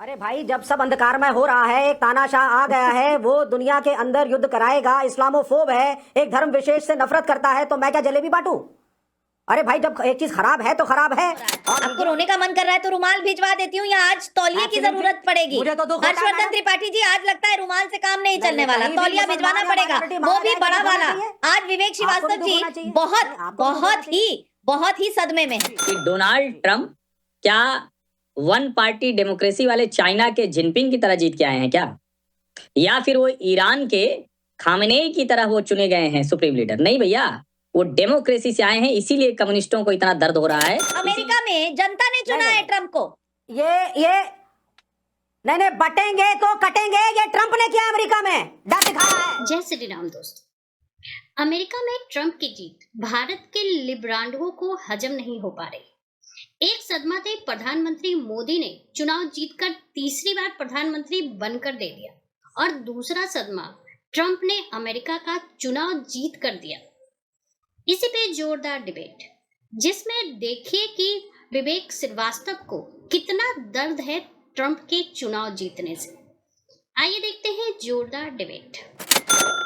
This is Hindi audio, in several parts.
अरे भाई, जब सब अंधकारमय हो रहा है, एक तानाशाह आ गया है, वो दुनिया के अंदर युद्ध कराएगा, इस्लामोफोब है, एक धर्म विशेष से नफरत करता है, तो मैं क्या जलेबी बांटू? अरे भाई, जब एक चीज खराब है तो खराब है। आपको रोने का मन कर रहा है तो रुमाल भिजवा देती हूँ, या आज तौलिए की जरूरत पड़ेगी। मुझे तो दुख होता है हर्षवर्धन त्रिपाठी जी, आज लगता है रुमाल से काम नहीं चलने वाला, कहीं भी तौलिया भिजवाना मुसलमान पड़ेगा, माइनॉरिटी वो भी माना बड़ा जाए, वाला। चाहिए। आज विवेक श्रीवास्तव जी बहुत ही सदमे में है कि डोनाल्ड ट्रंप क्या वन पार्टी डेमोक्रेसी वाले चाइना के जिनपिंग की तरह जीत के आए हैं क्या, या फिर वो ईरान के खामेनेई की तरह वो चुने गए हैं सुप्रीम लीडर? नहीं भैया, वो डेमोक्रेसी से आए हैं, इसीलिए कम्युनिस्टों को इतना दर्द हो रहा है। अमेरिका में जनता ने चुना है ट्रंप को। ये नहीं बटेंगे तो कटेंगे, ये ट्रंप ने किया अमेरिका में, डर दिखाया है। जय श्री राम दोस्तों। अमेरिका में ट्रंप की जीत भारत के लिबरांडों को हजम नहीं हो पा रही। एक सदमा थे प्रधानमंत्री मोदी ने चुनाव जीतकर तीसरी बार प्रधानमंत्री बनकर दे दिया, और दूसरा सदमा ट्रंप ने अमेरिका का चुनाव जीत कर दिया। इसी पे जोरदार डिबेट, जिसमें देखिए कि विवेक श्रीवास्तव को कितना दर्द है ट्रंप के चुनाव जीतने से। आइए देखते हैं जोरदार डिबेट।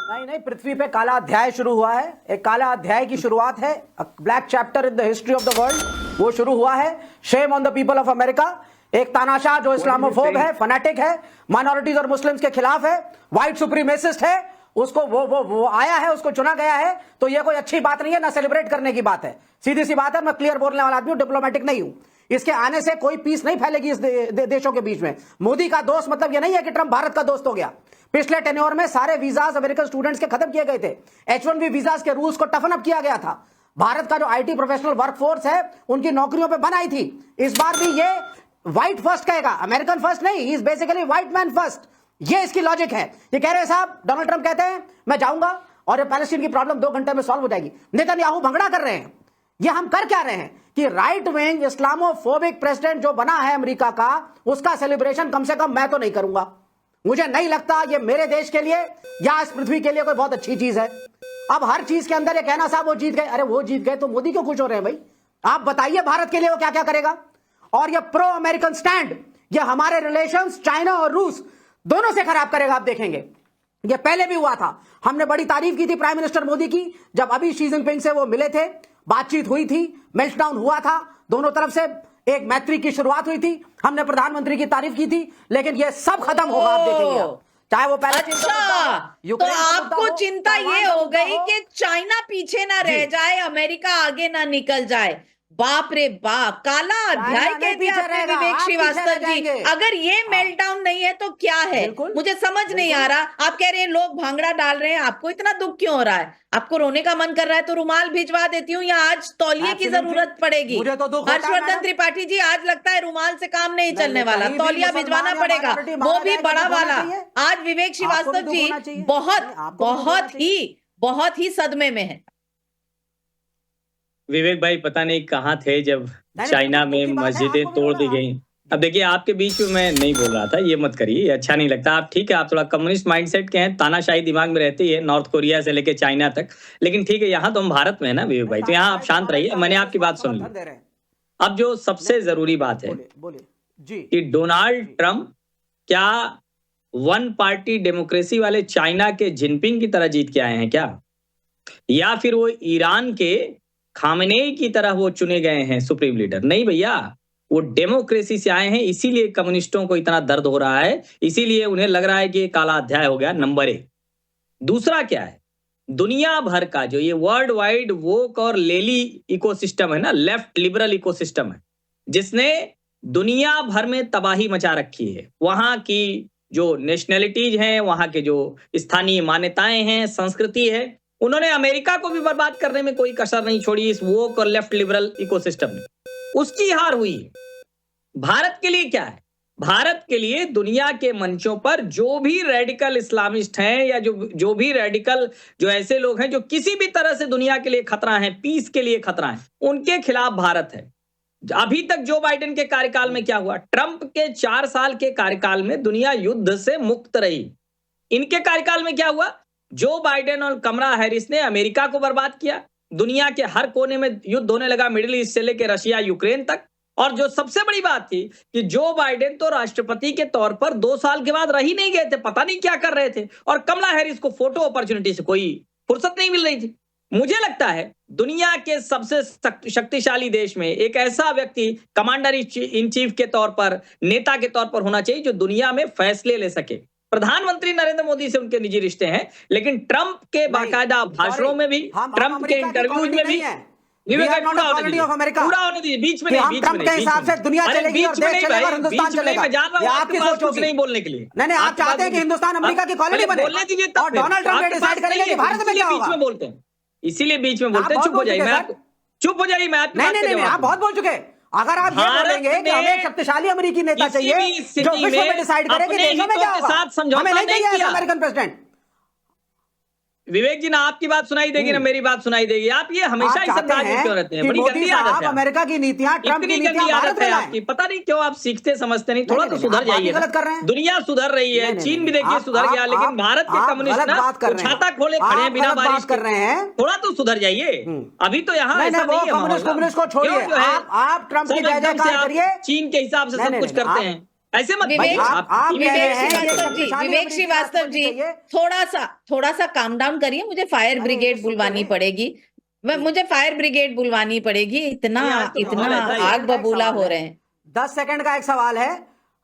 नहीं, पृथ्वी पे काला अध्याय शुरू हुआ है। एक काला अध्याय की शुरुआत है, black chapter in the history of the world, वो शुरू हुआ है। Shame on the people of America. एक तानाशाह जो इस्लामोफोब है, फनाटिक है, माइनॉरिटीज और मुस्लिम्स के खिलाफ है, व्हाइट सुप्रीमेसिस्ट है, उसको वो आया है, उसको चुना गया है, तो ये कोई अच्छी बात नहीं है, ना सेलिब्रेट करने की बात है। सीधी सी बात है, मैं क्लियर बोलने वाला आदमी हूं, डिप्लोमेटिक नहीं हूं। इसके आने से कोई पीस नहीं फैलेगी इस देशों के बीच में। मोदी का दोस्त मतलब ये नहीं है कि ट्रंप भारत का दोस्त हो गया। पिछले टेन्योर में सारे वीजाज अमेरिकन स्टूडेंट्स के खत्म किए गए थे। H1B वीजाज के रूल्स को टफन अप किया गया था। भारत का जो आईटी प्रोफेशनल वर्कफोर्स है, उनकी नौकरियों पे बन आई थी। इस बार भी ये व्हाइट फर्स्ट कहेगा, अमेरिकन फर्स्ट नहीं, he is basically white man first. ये इसकी लॉजिक है। ये कह रहे हैं साहब, डोनाल्ड ट्रंप कहते हैं मैं जाऊंगा और ये पैलेस्टीन की प्रॉब्लम 2 घंटे में सॉल्व हो जाएगी। नेतन्याहू भंगड़ा कर रहे हैं। ये हम कर क्या रहे हैं कि राइट विंग इस्लामोफोबिक प्रेसिडेंट जो बना है अमेरिका का, उसका सेलिब्रेशन कम से कम मैं तो नहीं करूंगा। मुझे नहीं लगता ये मेरे देश के लिए या इस पृथ्वी के लिए कोई बहुत अच्छी चीज है। अब हर चीज के अंदर ये कहना साहब वो जीत गए, अरे वो जीत गए तो मोदी क्यों खुश हो रहे हैं भाई? आप बताइए भारत के लिए वो क्या क्या करेगा। और ये प्रो अमेरिकन स्टैंड, ये हमारे रिलेशंस चाइना और रूस दोनों से खराब करेगा। आप देखेंगे, ये पहले भी हुआ था। हमने बड़ी तारीफ की थी प्राइम मिनिस्टर मोदी की, जब अभी शी जिनपिंग से वो मिले थे, बातचीत हुई थी, मेल्टडाउन हुआ था, दोनों तरफ से एक मैत्री की शुरुआत हुई थी, हमने प्रधानमंत्री की तारीफ की थी, लेकिन ये सब खत्म होगा। आप देखेंगे, चाहे वो पहले तो आपको चिंता ये हो गई कि चाइना पीछे ना रह जाए, अमेरिका आगे ना निकल जाए। बाप रे बाप, काला अध्याय कह दिया आपने विवेक श्रीवास्तव जी। अगर ये मेल्टडाउन नहीं है तो क्या है? मुझे समझ नहीं आ रहा। आप कह रहे हैं लोग भांगड़ा डाल रहे हैं, आपको इतना दुख क्यों हो रहा है? आपको रोने का मन कर रहा है तो रुमाल भिजवा देती हूँ, या आज तौलिए की जरूरत पड़ेगी। हर्षवर्धन त्रिपाठी जी, आज लगता है रुमाल से काम नहीं चलने वाला, तौलिया भिजवाना पड़ेगा, वो भी बड़ा वाला। आज विवेक श्रीवास्तव जी बहुत ही सदमे में है। विवेक भाई पता नहीं कहाँ थे जब चाइना में मस्जिदें तोड़ दी गई। अब देखिए, आपके बीच में मैं नहीं बोल रहा था, ये मत करिए, ये अच्छा नहीं लगता। आप ठीक है, आप थोड़ा कम्युनिस्ट माइंडसेट के हैं, तानाशाही दिमाग में रहती है, नॉर्थ कोरिया से लेके चाइना तक। लेकिन ठीक है, यहाँ तो हम भारत में है ना विवेक भाई, तो यहाँ आप शांत रहिए, मैंने आपकी बात सुन ली। अब जो सबसे जरूरी बात है कि डोनाल्ड ट्रंप क्या वन पार्टी डेमोक्रेसी वाले चाइना के जिनपिंग की तरह जीत के आए हैं क्या, या फिर वो ईरान के खामेनेई की तरह वो चुने गए हैं सुप्रीम लीडर? नहीं भैया, वो डेमोक्रेसी से आए हैं, इसीलिए कम्युनिस्टों को इतना दर्द हो रहा है, इसीलिए उन्हें लग रहा है कि ये काला अध्याय हो गया। नंबर 1। दूसरा क्या है, दुनिया भर का जो ये वर्ल्ड वाइड वोक और लेली इकोसिस्टम है ना, लेफ्ट लिबरल इकोसिस्टम है, जिसने दुनिया भर में तबाही मचा रखी है। वहां की जो नेशनलिटीज हैं, वहां के जो स्थानीय मान्यताएं हैं, संस्कृति है, उन्होंने अमेरिका को भी बर्बाद करने में कोई कसर नहीं छोड़ी इस वोक और लेफ्ट लिबरल इकोसिस्टम में। उसकी हार हुई है। भारत के लिए क्या है? भारत के लिए दुनिया के मंचों पर जो भी रेडिकल इस्लामिस्ट हैं, या जो भी रेडिकल जो ऐसे लोग हैं जो किसी भी तरह से दुनिया के लिए खतरा है, पीस के लिए खतरा है, उनके खिलाफ भारत है। अभी तक जो बाइडेन के कार्यकाल में क्या हुआ? ट्रंप के 4 साल के कार्यकाल में दुनिया युद्ध से मुक्त रही। इनके कार्यकाल में क्या हुआ? जो बाइडेन और कमला हैरिस ने अमेरिका को बर्बाद किया। दुनिया के हर कोने में युद्ध होने लगा, मिडिल ईस्ट से लेकर रशिया यूक्रेन तक। और जो सबसे बड़ी बात थी कि जो बाइडेन तो राष्ट्रपति के तौर पर 2 साल के बाद रह ही नहीं गए थे, पता नहीं क्या कर रहे थे, और कमला हैरिस को फोटो अपॉर्चुनिटी से कोई फुर्सत नहीं मिल रही थी। मुझे लगता है दुनिया के सबसे शक्तिशाली देश में एक ऐसा व्यक्ति कमांडर इन चीफ के तौर पर, नेता के तौर पर होना चाहिए जो दुनिया में फैसले ले सके। प्रधानमंत्री नरेंद्र मोदी से उनके निजी रिश्ते हैं, लेकिन ट्रंप के बाकायदा भाषणों में भी, ट्रंप के इंटरव्यूज में भी पूरा होने दीजिए, बीच में नहीं, ट्रंप के हिसाब से दुनिया चलेगी और देश चलेगा और हिंदुस्तान चलेगा। ये आपकी सोच होगी नहीं बोलने के लिए। नहीं, आप चाहते हैं कि हिंदुस्तान अमेरिका की कॉलोनी बने बोलने दीजिए और डोनाल्ड ट्रंप डिसाइड करेंगे कि भारत में क्या होगा। बीच में बोलते हैं, इसीलिए बीच में बोलते हैं। चुप हो जाइए, चुप हो जाइए, मैं नहीं, आप बहुत बोल चुके। अगर आप ये बोलेंगे कि हमें एक शक्तिशाली अमेरिकी नेता चाहिए जो विश्व में डिसाइड करे कि देशों में क्या होगा, हमें नहीं चाहिए ऐसा अमेरिकन प्रेसिडेंट। विवेक जी, ना आपकी बात सुनाई देगी ना मेरी बात सुनाई देगी। आप ये हमेशा इस अंदाज में क्यों रहते हैं? बड़ी गंदी आदत है अमेरिका की नीतियां, ट्रंप की नीतियां भारत में आपकी। पता नहीं क्यों आप सीखते समझते नहीं। थोड़ा तो सुधर जाइए। गलत कर रहे हैं। दुनिया सुधर रही है, चीन भी देखिए सुधर गया, लेकिन भारत के कम्युनिस्ट ना छाता खोले खड़े हैं बिना बारिश कर रहे हैं। थोड़ा तो सुधर जाइए। अभी तो यहाँ ऐसा नहीं है। कम्युनिस्ट को छोड़िए, आप ट्रंप की जय जयकार करिए। चीन के हिसाब से सब कुछ करते हैं, ऐसे मत। विवेक श्रीवास्तव जी, थोड़ा सा काम डाउन करिए। मुझे फायर ब्रिगेड बुलवानी पड़ेगी, मुझे फायर ब्रिगेड बुलवानी पड़ेगी। इतना आग बबूला हो रहे हैं। 10 सेकंड का एक सवाल है।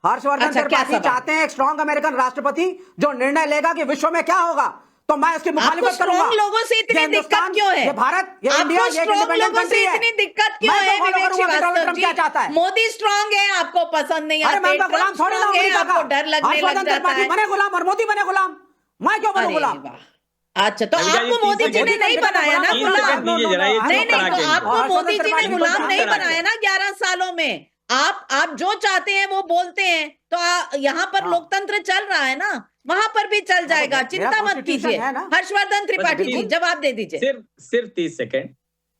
हर्षवर्धन त्रिपाठी चाहते हैं एक स्ट्रॉन्ग अमेरिकन राष्ट्रपति जो निर्णय लेगा कि विश्व में क्या होगा, तो मैं इसकी मुखालिफत करूंगा। लोगों से इतनी दिक्कत क्यों है? ये भारत, ये इंडिया, ये इंडिपेंडेंट कंट्री है। इतनी दिक्कत क्यों है? विवेक श्रीवास्तव जी, क्या चाहता है? मोदी स्ट्रांग है, आपको पसंद नहीं आता। मैं गुलाम थोड़ी ना अमेरिका का। आपको डर लगने लग जाता है। बने गुलाम और मोदी बने गुलाम, मैं क्यों बनूं गुलाम? अच्छा, तो आपको मोदी जी ने नहीं बनाया ना गुलाम? नहीं, तो आपको मोदी जी ने गुलाम नहीं बनाया ना 11 सालों में। आप जो चाहते हैं वो बोलते हैं, तो यहाँ पर लोकतंत्र चल रहा है ना, वहां पर भी चल जाएगा। चिंता मत कीजिए। हर्षवर्धन त्रिपाठी जी, जवाब दे दीजिए। सिर्फ 30 सेकंड।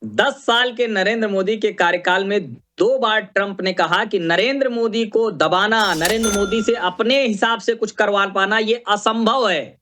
10 साल के नरेंद्र मोदी के कार्यकाल में 2 बार ट्रंप ने कहा कि नरेंद्र मोदी को दबाना, नरेंद्र मोदी से अपने हिसाब से कुछ करवा पाना ये असंभव है।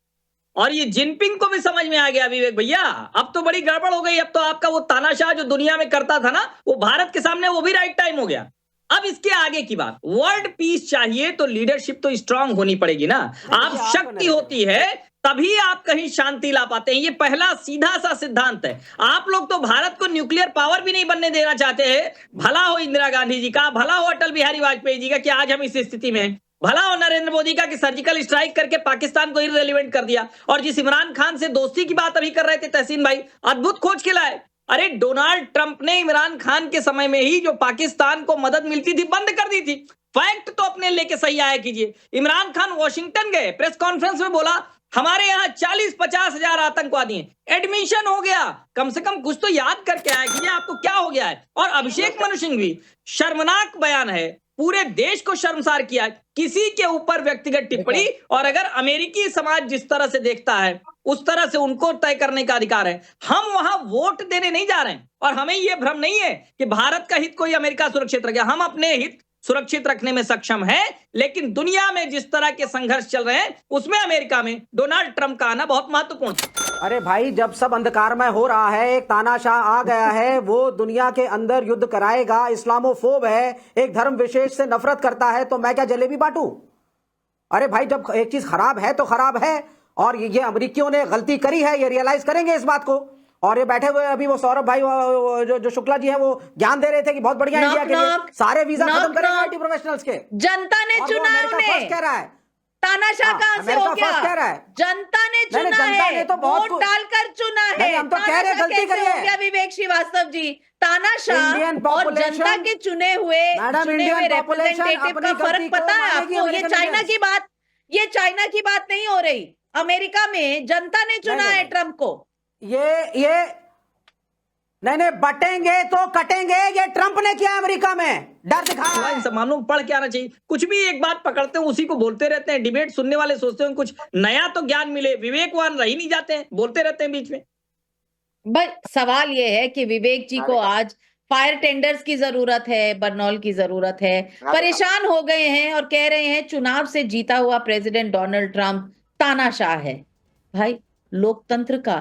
और ये जिनपिंग को भी समझ में आ गया विवेक भैया, अब तो बड़ी गड़बड़ हो गई। अब तो आपका वो तानाशाह जो दुनिया में करता था ना, वो भारत के सामने वो भी राइट टाइम हो गया। अब इसके आगे की बात, वर्ल्ड पीस चाहिए तो लीडरशिप तो स्ट्रांग होनी पड़ेगी ना। आप शक्ति होती है तभी आप कहीं शांति ला पाते हैं। ये पहला सीधा सा सिद्धांत है। आप लोग तो भारत को न्यूक्लियर पावर भी नहीं बनने देना चाहते हैं। भला हो इंदिरा गांधी जी का, भला हो अटल बिहारी वाजपेयी जी का कि आज हम इस स्थिति में हैं। भला हो नरेंद्र मोदी का कि सर्जिकल स्ट्राइक करके पाकिस्तान को इररिलेवेंट कर दिया। और जिस इमरान खान से दोस्ती की बात अभी कर रहे थे तहसीन भाई, अद्भुत खोज के लाए। अरे डोनाल्ड ट्रंप ने इमरान खान के समय में ही जो पाकिस्तान को मदद मिलती थी बंद कर दी थी। फैक्ट तो अपने लेके सही आया कीजिए। इमरान खान वॉशिंगटन गए, प्रेस कॉन्फ्रेंस में बोला हमारे यहाँ 40-50 हजार आतंकवादी हैं। एडमिशन हो गया। कम से कम कुछ तो याद करके आया कि आपको क्या हो गया है। और अभिषेक मनु सिंह भी शर्मनाक बयान है, पूरे देश को शर्मसार किया। किसी के ऊपर व्यक्तिगत टिप्पणी, और अगर अमेरिकी समाज जिस तरह से देखता है उस तरह से उनको तय करने का अधिकार है। हम वहां वोट देने नहीं जा रहे हैं, और हमें यह भ्रम नहीं है कि भारत का हित कोई अमेरिका सुरक्षित रखेगा। हम अपने हित सुरक्षित रखने में सक्षम है, लेकिन दुनिया में जिस तरह के संघर्ष चल रहे हैं उसमें अमेरिका में डोनाल्ड ट्रंप का आना बहुत महत्वपूर्ण है। अरे भाई, जब सब अंधकारमय हो रहा है, एक तानाशाह आ गया है, वो दुनिया के अंदर युद्ध कराएगा, इस्लामोफोब है, एक धर्म विशेष से नफरत करता है, तो मैं क्या जलेबी बांटूं? अरे भाई, जब एक चीज खराब है तो खराब है, और ये अमेरिकियों ने गलती करी है, ये रियलाइज करेंगे इस बात को। और ये बैठे हुए अभी वो सौरभ भाई जो शुक्ला जी हैं, वो ज्ञान दे रहे थे कि बहुत बढ़िया इंडिया के लिए सारे वीजा खत्म करेंगे आईटी प्रोफेशनल्स के। जनता ने चुना है उन्हें। कह रहा है तानाशाह कहां से हो गया? कह रहा है जनता ने चुना है, तो वोट डालकर चुना है। हम तो कह रहे हैं गलती करी है। विवेक श्रीवास्तव जी, तानाशाह और जनता के चुने हुए रिप्रेजेंटेटिव का फर्क पता है आपको? ये चाइना की बात नहीं हो रही। अमेरिका में जनता ने चुना है ट्रंप को। ये नहीं, बटेंगे तो कटेंगे, ये ट्रंप ने किया अमेरिका में, डर दिखाया। इन मामलों में पढ़ के आना चाहिए। कुछ भी एक बात पकड़ते हैं उसी को बोलते रहते हैं। डिबेट सुनने वाले सोचते हैं कुछ नया तो ज्ञान मिले, विवेकवान रह ही नहीं जाते हैं, बोलते रहते हैं बीच में। भाई, सवाल ये है कि विवेक जी को आज फायर टेंडर्स की जरूरत है, बर्नौल की जरूरत है, परेशान हो गए हैं और कह रहे हैं चुनाव से जीता हुआ प्रेसिडेंट डोनाल्ड ट्रंप तानाशाह है। भाई, लोकतंत्र का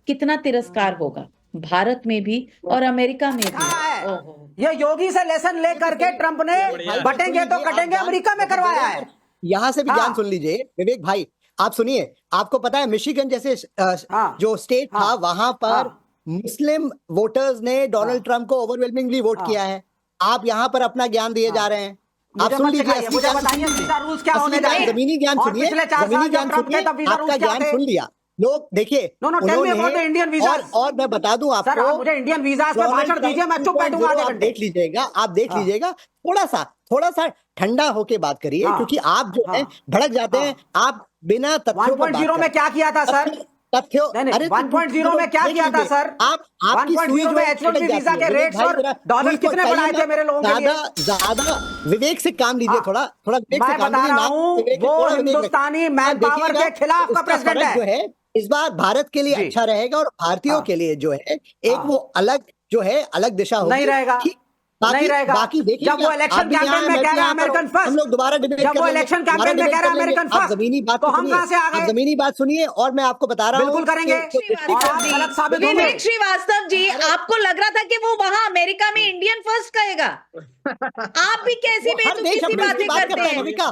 कितना तिरस्कार होगा? भारत में भी और अमेरिका में भी। कहा है ओहो। ये योगी से लेसन ले करके ट्रम्प ने बटेंगे तो कटेंगे अमेरिका में करवाया है। यहाँ से भी हाँ। ज्ञान सुन लीजिए विवेक भाई, आप सुनिए। आपको पता है मिशिगन जैसे हाँ। जो स्टेट था हाँ। वहां पर हाँ। मुस्लिम वोटर्स ने डोनाल्ड ट्रम्प को ओवरवेलमिंगली वोट हाँ। किया है। आप यहाँ पर अपना ज्ञान दिए जा रहे हैं। आप मुझे सुन मत लीजिए, सिखाइए, असली मुझे ज्ञान बताइए सुनिए। वीजा रूल्स क्या असली होने जा ज्ञान, रहे हैं। जमीनी ज्ञान और सुनिए, पिछले 4 जमीनी साल ज्ञान जब ट्रम्प थे सुनिए, तब वीजा आपका रूल्स क्या ज्ञान थे? सुन लिया। लोग देखिए, No, no, tell me about the Indian visas. और मैं बता दूं सर आप आपको, मुझे इंडियन वीजास पे भाषण दीजिए, मैं चुप बैठूंगा आधे आप घंटे। देख लीजिएगा, आप देख हाँ। लीजिएगा। थोड़ा सा ठंडा होके बात करिए, हाँ। क्योंकि आप जो है हाँ। भड़क जाते हाँ। हैं। आप बिना तथ्यों पर 1.0 में क्या किया था सर? तथ्यों, नहीं, अरे 1.0 में क्या किया था सर? आपकी 1.0 सुई जो में है H1B अटक वीजा जाती के है। रेट्स भाई और जरा डॉलर सुई को कितने हटाइए बढ़ाए थे मत। मेरे लोगों के लिए? ज्यादा विवेक से काम लीजिए, हाँ। थोड़ा विवेक मैं से काम बता लीजिए। रहा ना हूँ विवेक वो थोड़ा विवेक हिंदुस्तानी रखिए। मैन अब पावर देखिएगा, के खिलाफ का उसका प्रेसिडेंट फर्क जो है। है इस बार भारत के लिए जी। अच्छा रहेगा, और भारतीयों हाँ। के लिए जो है एक हाँ। वो अलग जो है अलग दिशा होगी। नहीं रहेगा। ठीक, नहीं रहेगा। बाकी देखिए, जब वो इलेक्शन कैंपेन में कह रहा है अमेरिकन फर्स्ट, हम लोग दोबारा डिबेट जब कर वो लेंगे, इलेक्शन दोबारा कैंपेन में डिबेट कह रहा है कर लेंगे। अमेरिकन आप फर्स्ट, जमीनी बात तो हम सुनिए, कहां से आ आप गए? जमीनी बात सुनिए, और मैं आपको बता रहा हूँ बिल्कुल करेंगे। और आप गलत साबित होंगे। विवेक श्रीवास्तव जी, आपको लग रहा था कि वो वहां अमेरिका में इंडियन फर्स्ट कहेगा। आप भी कैसी हर देश बेतुकी सी अपनी बातें बात करते करता है हैं। विवेका।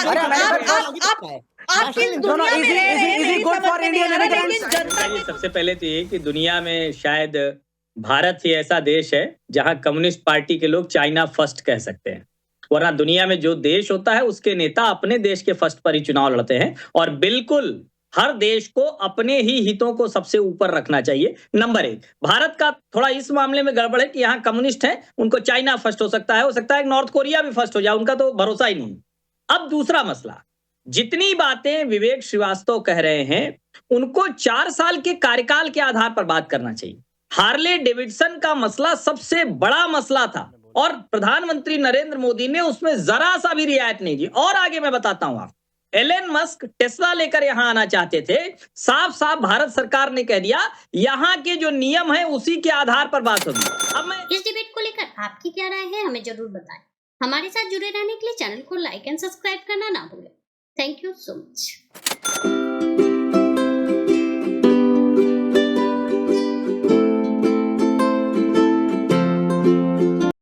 अरे आप किस दोनों दुनिया में easy- रह रहे हैं, easy मेरी good समझ for में नहीं आ Indian रहा, immigrants. लेकिन जनता ये सबसे पहले तो ये कि दुनिया में शायद भारत ही ऐसा देश है जहां कम्युनिस्ट पार्टी के लोग चाइना फर्स्ट कह सकते हैं, वरना दुनिया में जो देश होता है उसके नेता अपने देश के फर्स्ट पर ही चुनाव लड़ते हैं, और बिल्कुल हर देश को अपने ही हितों को सबसे ऊपर रखना चाहिए। नंबर 1, भारत का थोड़ा इस मामले में गड़बड़ है कि यहाँ कम्युनिस्ट हैं, उनको चाइना फर्स्ट हो सकता है नॉर्थ कोरिया भी फर्स्ट हो जाए, उनका तो भरोसा ही नहीं। अब दूसरा मसला, जितनी बातें विवेक श्रीवास्तव कह रहे हैं उनको 4 साल के कार्यकाल के आधार पर बात करना चाहिए। हार्ले डेविडसन का मसला सबसे बड़ा मसला था, और प्रधानमंत्री नरेंद्र मोदी ने उसमें जरा सा भी रियायत नहीं की। और आगे मैं बताता हूं आप, एलन मस्क टेस्ला लेकर यहां आना चाहते थे, साफ साफ भारत सरकार ने कह दिया यहां के जो नियम है उसी के आधार पर बात होगी। अब मैं इस डिबेट को लेकर आपकी क्या राय है हमें जरूर बताएं। हमारे साथ जुड़े रहने के लिए चैनल को लाइक एंड सब्सक्राइब करना ना भूलें। Thank you so much.